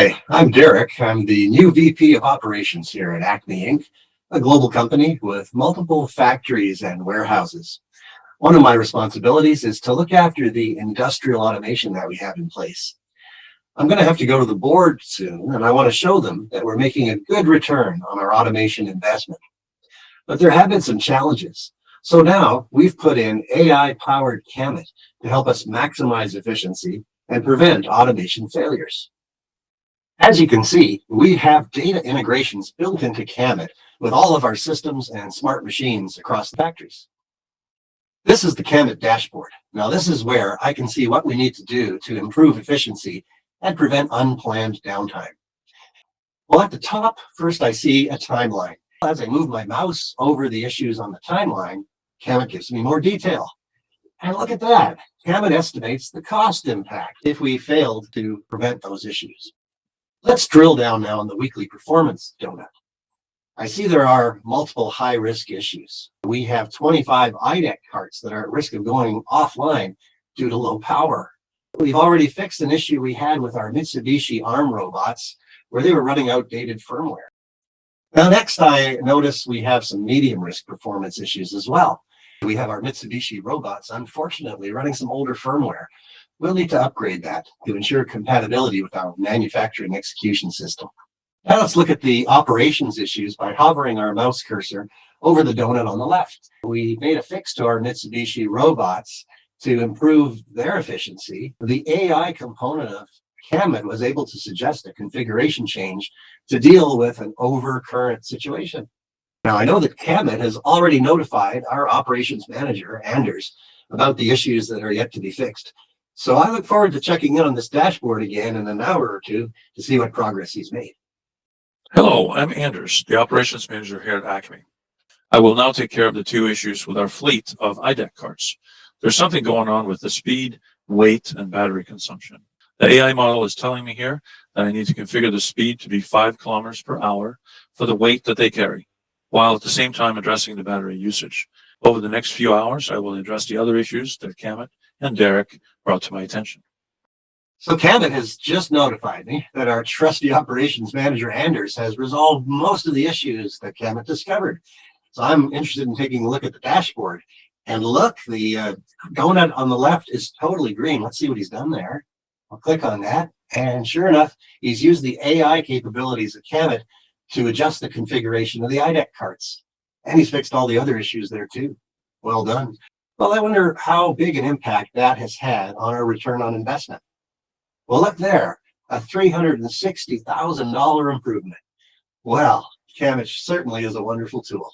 Hi, I'm Derek. I'm the new VP of Operations here at Acme Inc., a global company with multiple factories and warehouses. One of my responsibilities is to look after the industrial automation that we have in place. I'm going to have to go to the board soon, and I want to show them that we're making a good return on our automation investment. But there have been some challenges. So now we've put in AI-powered Kamet to help us maximize efficiency and prevent automation failures. As you can see, we have data integrations built into Kamet with all of our systems and smart machines across the factories. This is the Kamet dashboard. Now, this is where I can see what we need to do to improve efficiency and prevent unplanned downtime. Well, at the top, first I see a timeline. As I move my mouse over the issues on the timeline, Kamet gives me more detail. And look at that. Kamet estimates the cost impact if we failed to prevent those issues. Let's drill down now on the weekly performance donut. I see there are multiple high-risk issues. We have 25 IDEC carts that are at risk of going offline due to low power. We've already fixed an issue we had with our Mitsubishi arm robots where they were running outdated firmware. Now, next I notice we have some medium-risk performance issues as well. We have our Mitsubishi robots, unfortunately, running some older firmware. We'll need to upgrade that to ensure compatibility with our manufacturing execution system. Now let's look at the operations issues by hovering our mouse cursor over the donut on the left. We made a fix to our Mitsubishi robots to improve their efficiency. The AI component of Kamet was able to suggest a configuration change to deal with an overcurrent situation. Now I know that Kamet has already notified our operations manager, Anders, about the issues that are yet to be fixed. So I look forward to checking in on this dashboard again in an hour or two to see what progress he's made. Hello, I'm Anders, the operations manager here at Acme. I will now take care of the two issues with our fleet of IDEC carts. There's something going on with the speed, weight, and battery consumption. The AI model is telling me here that I need to configure the speed to be 5 kilometers per hour for the weight that they carry, while at the same time addressing the battery usage. Over the next few hours, I will address the other issues that Kamet and Derek brought to my attention. So Kamet has just notified me that our trusty operations manager, Anders, has resolved most of the issues that Kamet discovered. So I'm interested in taking a look at the dashboard. And look, the donut on the left is totally green. Let's see what he's done there. I'll click on that. And sure enough, he's used the AI capabilities of Kamet to adjust the configuration of the IDEC carts. And he's fixed all the other issues there too. Well done. Well, I wonder how big an impact that has had on our return on investment. Well, look there, a $360,000 improvement. Well, Kamet certainly is a wonderful tool.